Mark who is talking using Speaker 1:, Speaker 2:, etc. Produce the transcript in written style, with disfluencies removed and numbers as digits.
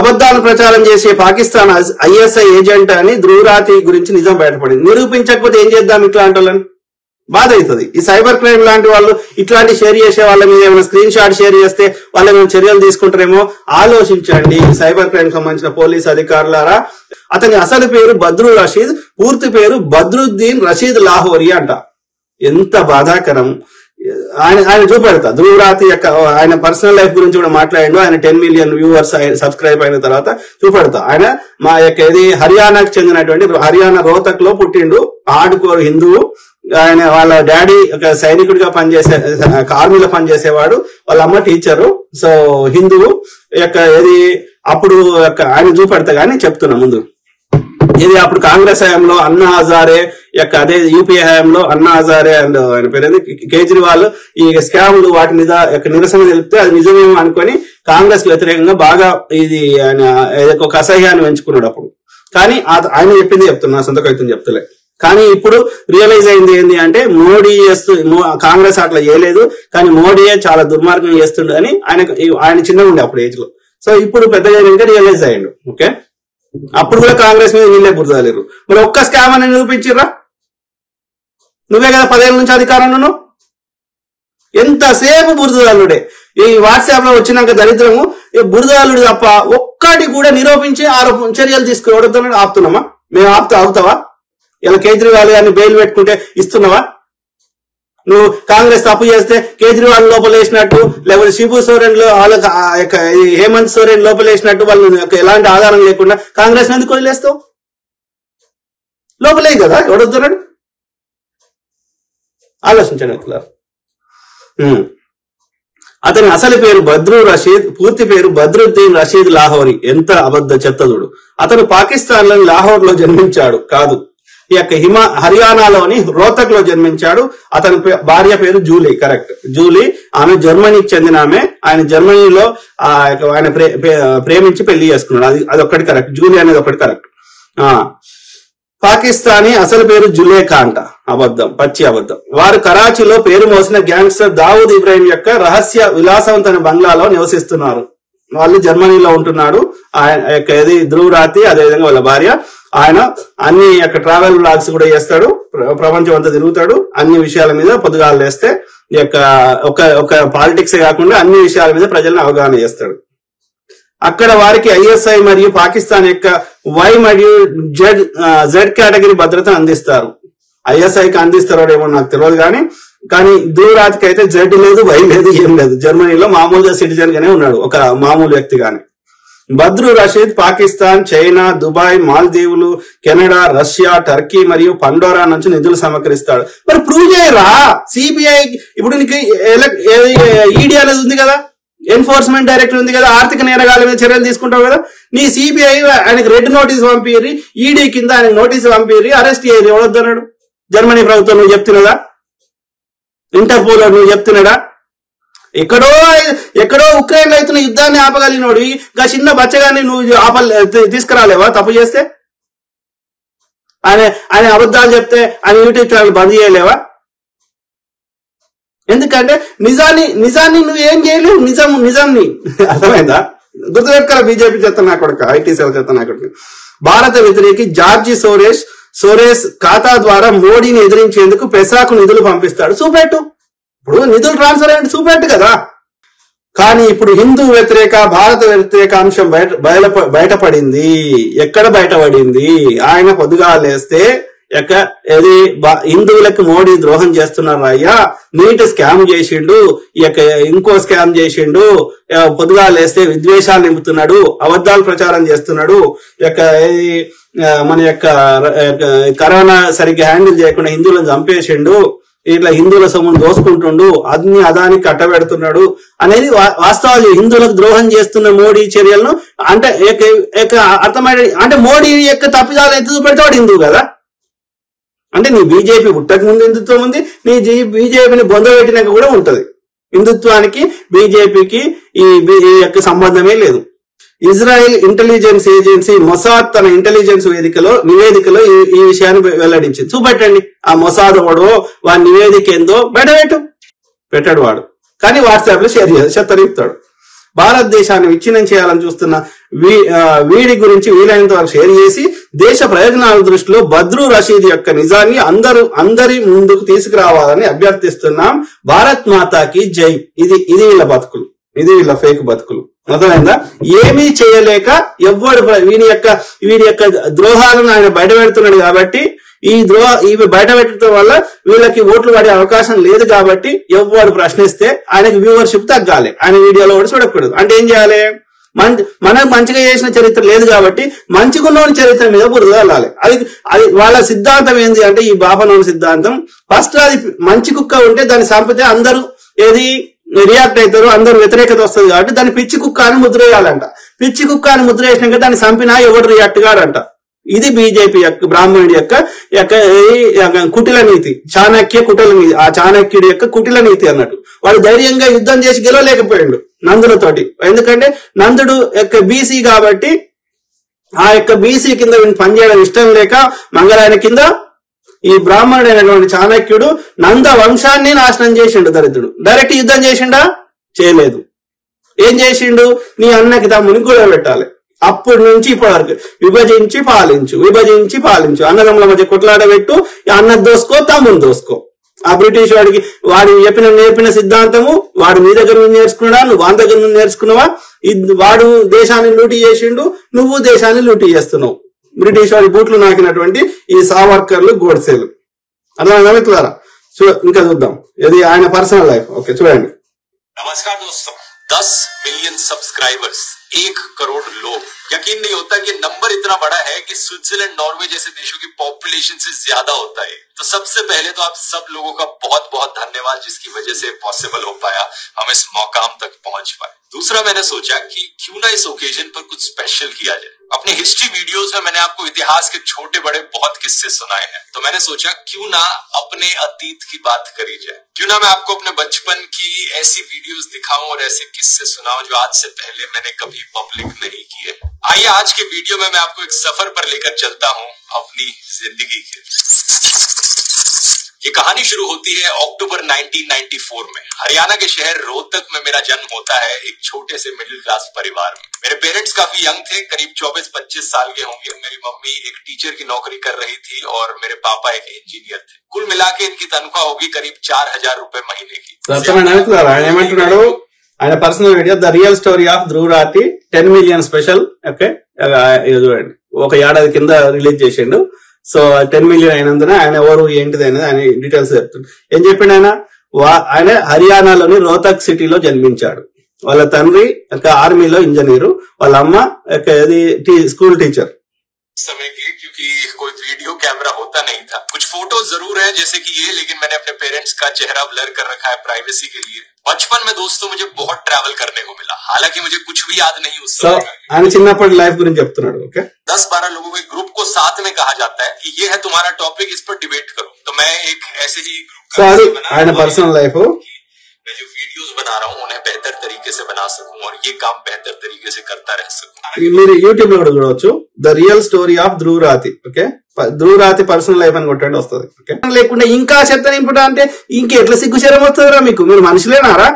Speaker 1: అబద్ధాలు ప్రచారం చేసే పాకిస్తాన్ ఐఎస్ఐ ఏజెంట్ అని ధ్రువరాతి గురించి నిజం బయటపడింది. నిరూపించకపోతే ఏం చేద్దాం ఇట్లాంటి వాళ్ళని? బాధ అవుతుంది. ఈ సైబర్ క్రైమ్ లాంటి వాళ్ళు ఇట్లాంటి షేర్ చేసే వాళ్ళ మీద ఏమైనా స్క్రీన్ షాట్ షేర్ చేస్తే వాళ్ళు ఏమైనా చర్యలు తీసుకుంటారేమో ఆలోచించండి. సైబర్ క్రైమ్ సంబంధించిన పోలీస్ అధికారులారా. అతని అసలు పేరు బద్రు రషీద్, పూర్తి పేరు బద్రుద్దీన్ రషీద్ లాహోరీ అంట. ఎంత బాధాకరం. ఆయన చూపెడతా ధ్రువరాతి యొక్క ఆయన పర్సనల్ లైఫ్ గురించి కూడా మాట్లాడిండు. ఆయన 10 మిలియన్ వ్యూవర్స్ సబ్స్క్రైబ్ అయిన తర్వాత చూపెడతా. ఆయన మా యొక్క ఇది హర్యానాకు చెందినటువంటి హర్యానా రోహతక్ లో పుట్టిండు. హార్డ్కోర్ హిందువు. ఆయన వాళ్ళ డాడీ ఒక సైనికుడిగా పనిచేసే ఆర్మీలో పనిచేసేవాడు, వాళ్ళ అమ్మ టీచరు. సో హిందువు యొక్క ఇది అప్పుడు ఆయన చూపెడతా గానీ చెప్తున్నా ముందు. ఇది అప్పుడు కాంగ్రెస్ హయాంలో అన్నా హజారే యొక్క అదే యూపీఏ హయాంలో అన్నా హజారే అండ్ ఆయన పేరు కేజ్రీవాల్ ఈ స్కామ్లు వాటి మీద నిరసన తెలిపితే అది నిజమేమో అనుకొని కాంగ్రెస్ వ్యతిరేకంగా బాగా ఇది ఆయన ఒక అసహ్యాన్ని పెంచుకున్నాడు అప్పుడు. కానీ ఆయన చెప్పింది చెప్తున్నా, సొంత కవితం చెప్తలే. కానీ ఇప్పుడు రియలైజ్ అయింది ఏంటి అంటే మోడీ కాంగ్రెస్ అట్లా చేయలేదు, కానీ మోడీయే చాలా దుర్మార్గం చేస్తుండే అని ఆయన చిన్నగా ఉండే అప్పుడు ఏజ్ లో. సో ఇప్పుడు పెద్దగా ఇంకా రియలైజ్ అయ్యాడు. ఓకే, అప్పుడు కూడా కాంగ్రెస్ మీద వీళ్ళే బురదలేరు. మరి ఒక్క స్కామ్ అని నిరూపించిర్రా? నువ్వే కదా 10 ఏళ్ళ నుంచి అధికారంలో ఉన్నావు. ఎంతసేపు బురదలుడే. ఈ వాట్సాప్ లో వచ్చినాక దరిద్రము బురదలుడు తప్ప ఒక్కటి కూడా నిరూపించి చర్యలు తీసుకోవడం ఆపుతున్నామా? మేము ఆపుతావా? ఇలా కేజ్రీవాల్ గారిని బెయిల్ పెట్టుకుంటే ఇస్తున్నావా? నువ్వు కాంగ్రెస్ తప్పు చేస్తే కేజ్రీవాల్ లోపలేసినట్టు, లేకపోతే శిబు సోరెన్ లో హేమంత్ సోరెన్ లోపలేసినట్టు వాళ్ళు ఎలాంటి ఆధారం లేకుండా కాంగ్రెస్ ఎందుకు వదిలేస్తావు? లోపలే కదా ఎవడొద్దున్నాడు? ఆలోచించండి అట్లా. అతని అసలు పేరు బద్రు రషీద్, పూర్తి పేరు బద్రుద్దీన్ రషీద్ లాహోరీ. ఎంత అబద్ధ చెత్తదుడు. అతను పాకిస్తాన్ లోని లాహోర్ లో జన్మించాడు కాదు, ఈ యొక్క హర్యానాలోని రోహతక్ లో జన్మించాడు. అతని భార్య పేరు జూలీ. Correct, Julie. ఆమె జర్మనీకి చెందిన ఆమె. ఆయన జర్మనీలో ఆయన ప్రేమించి పెళ్లి చేసుకున్నాడు. అది ఒక్కటి కరెక్ట్. జూలీ అనేది ఒకటి కరెక్ట్. పాకిస్తానీ అసలు పేరు జులేఖా అంట. అబద్ధం, పచ్చి అబద్ధం. వారు కరాచీలో పేరు మోసిన గ్యాంగ్స్టర్ దావూద్ ఇబ్రాహిం యొక్క రహస్య విలాసవంతమైన బంగ్లాలో నివసిస్తున్నారు. వాళ్ళు జర్మనీలో ఉంటున్నాడు. ఆయన యొక్క ఇది ధ్రువరాతి, అదేవిధంగా వాళ్ళ భార్య. ఆయన అన్ని యొక్క ట్రావెల్ బ్లాగ్స్ కూడా చేస్తాడు, ప్రపంచం అంతా తిరుగుతాడు. అన్ని విషయాల మీద పొద్దుగాలు లేస్తే ఈ యొక్క ఒక పాలిటిక్స్ కాకుండా అన్ని విషయాల మీద ప్రజలను అవగాహన చేస్తాడు. అక్కడ వారికి ఐఎస్ఐ మరియు పాకిస్తాన్ యొక్క వై మరియు జెడ్ కేటగిరీ భద్రత అందిస్తారు. ఐఎస్ఐకి అందిస్తారో ఏమో నాకు తెలియదు, కానీ ధ్రువరాతికి అయితే జెడ్ లేదు, వై లేదు, ఏం లేదు. జర్మనీలో మామూలుగా సిటిజన్ గానే ఉన్నాడు, ఒక మామూలు వ్యక్తిగానే. బద్రు రషీద్ పాకిస్తాన్, చైనా, దుబాయ్, మాల్దీవులు, కెనడా, రష్యా, టర్కీ మరియు పండోరా నుంచి నిధులు సమకరిస్తాడు. మరి ప్రూవ్ చేయరా? సిబిఐ ఇప్పుడు నీకు ఈడీ అనేది ఉంది కదా, ఎన్ఫోర్స్మెంట్ డైరెక్టర్ ఉంది కదా, ఆర్థిక నేరగాల మీద చర్యలు తీసుకుంటావు కదా. నీ సిబిఐ ఆయనకు రెడ్ నోటీస్ పంపిరి, ఈడీ కింద ఆయనకు నోటీసు పంపిరి, అరెస్ట్ చేయరు. ఎవడొద్దన్నాడు? జర్మనీ ప్రభుత్వం నువ్వు చెప్తున్నదా? ఇంటర్పోల్ నువ్వు చెప్తున్నాడా? ఎక్కడో ఉక్రెయిన్ లో అవుతున్న యుద్ధాన్ని ఆపగలిగినోడు ఇంకా చిన్న బచ్చగాన్ని నువ్వు తీసుకురాలేవా? తప్పు చేస్తే ఆయన అబద్ధాలు చెప్తే ఆయన యూట్యూబ్ ఛానల్ బంద్ చేయలేవా? ఎందుకంటే నిజాన్ని నువ్వు ఏం చేయలేవు. నిజాన్ని అర్థమైందా? గుర్తుపెట్టుకోవాలి. బీజేపీ చెప్తా నా కొడుకు, ఐటీ సేవ చెప్తా నా కొడుకు. భారత వ్యతిరేకి జార్జి సోరేస్ ఖాతా ద్వారా మోడీని ఎదిరించేందుకు పెసాకు నిధులు పంపిస్తాడు. చూపెట్టు. ఇప్పుడు నిధులు ట్రాన్స్ఫర్ అయ్యి చూపెట్టు కదా. కానీ ఇప్పుడు హిందూ వ్యతిరేక, భారత వ్యతిరేక అంశం బయటపడింది. ఎక్కడ బయటపడింది? ఆయన పొద్దుగా లేస్తే ఏది హిందువులకు మోడీ ద్రోహం చేస్తున్నారు అయ్యా, నీట్ స్కామ్ చేసిండు, ఇంకో స్కామ్ చేసిండు, పొద్దుగా లేస్తే విద్వేషాలు నింపుతున్నాడు, అబద్ధాలు ప్రచారం చేస్తున్నాడు, మన యొక్క కరోనా సరిగ్గా హ్యాండిల్ చేయకుండా హిందువులను చంపేసిండు, ఇట్లా హిందువుల సొమ్మును దోసుకుంటుండు, అదానికి కట్టబెడుతున్నాడు అనేది వాస్తవాలు. హిందువులకు ద్రోహం చేస్తున్న మోడీ చర్యలను అంటే అర్థమైన అంటే మోడీ యొక్క తప్పిదాలు ఎంత చూపెడితే వాడు హిందువు కదా. అంటే నీ బీజేపీ పుట్టక ముందు హిందుత్వం ఉంది, నీ బీజేపీని బొందబెట్టినాక కూడా ఉంటది. హిందుత్వానికి బీజేపీకి ఈ యొక్క సంబంధమే లేదు. ఇజ్రాయెల్ ఇంటెలిజెన్స్ ఏజెన్సీ మొసాద్ తన ఇంటెలిజెన్స్ నివేదికలో ఈ విషయాన్ని వెల్లడించింది. చూపెట్టండి ఆ మొసాద్ వాడు, వాడి నివేదిక ఏందో పెట్టాడు వాడు, కానీ వాట్సాప్ లో షేర్ చేస్తాడు, చెత్తరిస్తాడు. భారతదేశాన్ని విచ్ఛిన్నం చేయాలని చూస్తున్న వీడి గురించి వీలైనంత వరకు షేర్ చేసి దేశ ప్రయోజనాల దృష్టిలో బద్రు రషీద్ యొక్క నిజాన్ని అందరి ముందుకు తీసుకురావాలని అభ్యర్థిస్తున్నాం. భారత్ మాతాకి జై. ఇది వీళ్ళ బతుకులు, ఇది వీళ్ళ ఫేక్ బతుకులు. అర్థమైందా? ఏమీ చేయలేక వీడి యొక్క ద్రోహాలను ఆయన బయట పెడుతున్నాడు కాబట్టి ఇవి బయట పెట్టడం వల్ల వీళ్ళకి ఓట్లు పడే అవకాశం లేదు కాబట్టి ఎవరు ప్రశ్నిస్తే ఆయనకి వ్యూవర్షిప్ తగ్గాలి, ఆయన వీడియోలో కూడా చూడకూడదు. అంటే ఏం చేయాలి? మనకు మంచిగా చేసిన చరిత్ర లేదు కాబట్టి మంచిగున్నోని చరిత్ర మీద బురద వెళ్ళాలి. అది వాళ్ళ సిద్ధాంతం ఏంటి అంటే, ఈ బాపనోని సిద్ధాంతం ఫస్ట్ అది మంచి కుక్క ఉంటే దాన్ని చంపితే అందరూ రియాక్ట్ అవుతారు, అందరూ వ్యతిరేకత వస్తుంది కాబట్టి దాన్ని పిచ్చి కుక్క అని ముద్ర వేయాలంట. పిచ్చి కుక్క అని ముద్ర వేసినాక దాన్ని చంపినా ఎవరు రియాక్ట్ కాడంట. ఇది బీజేపీ యొక్క బ్రాహ్మణుడి యొక్క కుటిల నీతి, ఆ చాణక్యుడి యొక్క కుటిల నీతి అన్నట్టు. వాడు ధైర్యంగా యుద్ధం చేసి గెలవలేకపోయాడు నందులతోటి. ఎందుకంటే నందుడు యొక్క బీసీ కాబట్టి ఆ యొక్క బీసీ కింద పనిచేయడం ఇష్టం లేక మంగళాయన కింద ఈ బ్రాహ్మణుడైనటువంటి చాణక్యుడు నంద వంశాన్ని నాశనం చేసిండు. దరిద్రుడు డైరెక్ట్ యుద్ధం చేసిండా? చేయలేదు. ఏం చేసిండు? నీ అన్నకి తమ్ముని గొడవ పెట్టాలి. అప్పటి నుంచి ఇప్పటి వరకు విభజించి పాలించు, అన్నదమ్ముల మధ్య కొట్లాట పెట్టు, అన్న దోసుకో తమ్ముని దోసుకో. ఆ బ్రిటిష్ వాడి నేర్పిన సిద్ధాంతము వాడు నీ దగ్గర నుంచి నేర్చుకున్నాడా, నువ్వు వాని దగ్గర నుంచి నేర్చుకున్నావా? వాడు దేశాన్ని లూటీ చేసిండు, నువ్వు దేశాన్ని లూటీ చేస్తున్నావు. బ్రిటిష్ వాడి బూట్లు నాకినటువంటి ఈ సావర్కర్లు, గోడ్సేలు. అర్థమైందా మిత్రులారా? ఇంకా చూద్దాం ఇది ఆయన పర్సనల్ లైఫ్. ఓకే చూడండి.
Speaker 2: नमस्कार दोस्तों, 10 मिलियन सब्सक्राइबर्स, 1 करोड़ लोग। यकीन नहीं होता कि नंबर इतना बड़ा है कि स्विट्जरलैंड, नॉर्वे जैसे देशों की पॉपुलेशन से ज्यादा होता है। तो सबसे पहले तो आप सब लोगों का बहुत बहुत धन्यवाद, जिसकी वजह से पॉसिबल हो पाया, हम इस मकाम तक पहुंच पाए। दूसरा, मैंने सोचा कि क्यों ना इस ओकेजन पर कुछ स्पेशल किया जाए। अपनी हिस्ट्री वीडियोस में मैंने आपको इतिहास के छोटे बड़े बहुत किस्से सुनाए हैं, तो मैंने सोचा क्यों ना अपने अतीत की बात करी जाए, क्यों ना मैं आपको अपने बचपन की ऐसी वीडियोस दिखाऊं और ऐसे किस्से सुनाऊं जो आज से पहले मैंने कभी पब्लिक नहीं किए। आइए आज के वीडियो में मैं आपको एक सफर पर लेकर चलता हूं अपनी जिंदगी के। ये कहानी शुरू होती है अक्टूबर 1994 में। हरियाणा के शहर रोहतक में मेरा जन्म होता है, एक छोटे से मिडिल क्लास परिवार में। मेरे पेरेंट्स काफी यंग थे, करीब 24-25 साल के होंगे। मेरी मम्मी एक टीचर की नौकरी कर रही थी और मेरे पापा एक इंजीनियर थे। कुल मिला के इनकी तनख्वाह होगी करीब 4000 रुपए महीने की।
Speaker 1: ఆయన personal video the real story of Dhruv Rathee 10 million special. Okay చూడండి, ఒక ఏడాది కింద రిలీజ్ చేసిండు. సో 10 మిలియన్ అయినందున ఆయన ఎవరు ఏంటిది అనేది ఆయన డీటెయిల్స్ చెప్తుంది. ఏం చెప్పిండు ఆయన హర్యానాలోని రోహతక్ సిటీలో జన్మించాడు. వాళ్ళ తండ్రి ఆర్మీలో ఇంజనీరు, వాళ్ళ అమ్మ స్కూల్ టీచర్.
Speaker 2: समय की क्योंकि कोई वीडियो कैमरा होता नहीं था। कुछ फोटोज जरूर है जैसे कि ये, लेकिन मैंने अपने पेरेंट्स का चेहरा ब्लर कर रखा है प्राइवेसी के लिए। बचपन में दोस्तों मुझे बहुत ट्रैवल करने को मिला, हालांकि मुझे कुछ भी याद नहीं उस समय।
Speaker 1: ఆయన చిన్నప్పటి లైఫ్ గురించి చెప్తున్నాడు. ఓకే
Speaker 2: 10-12 लोगों के ग्रुप को साथ में कहा जाता है कि ये है तुम्हारा टॉपिक, इस पर डिबेट करो। तो मैं एक ऐसे ही ग्रुप
Speaker 1: ఆయన పర్సనల్ లైఫ్,
Speaker 2: मैं जो वीडियोस बना रहा हूँ उन्हें बेहतर तरीके से बना सकूं और ये काम बेहतर तरीके से करता रह सकूं।
Speaker 1: మీరు యూట్యూబ్ లో కూడా చూడవచ్చు, the real story of Dhruv Rathee. Okay Dhruv Rathee personal life అని కొట్టండి వస్తుంది. ఓకే లేకుండా ఇంకా చెత్త నింపుట అంటే ఇంకెట్లా సిగ్గుచరం వస్తుందిరా మీకు? మీరు మనుషులేనారా?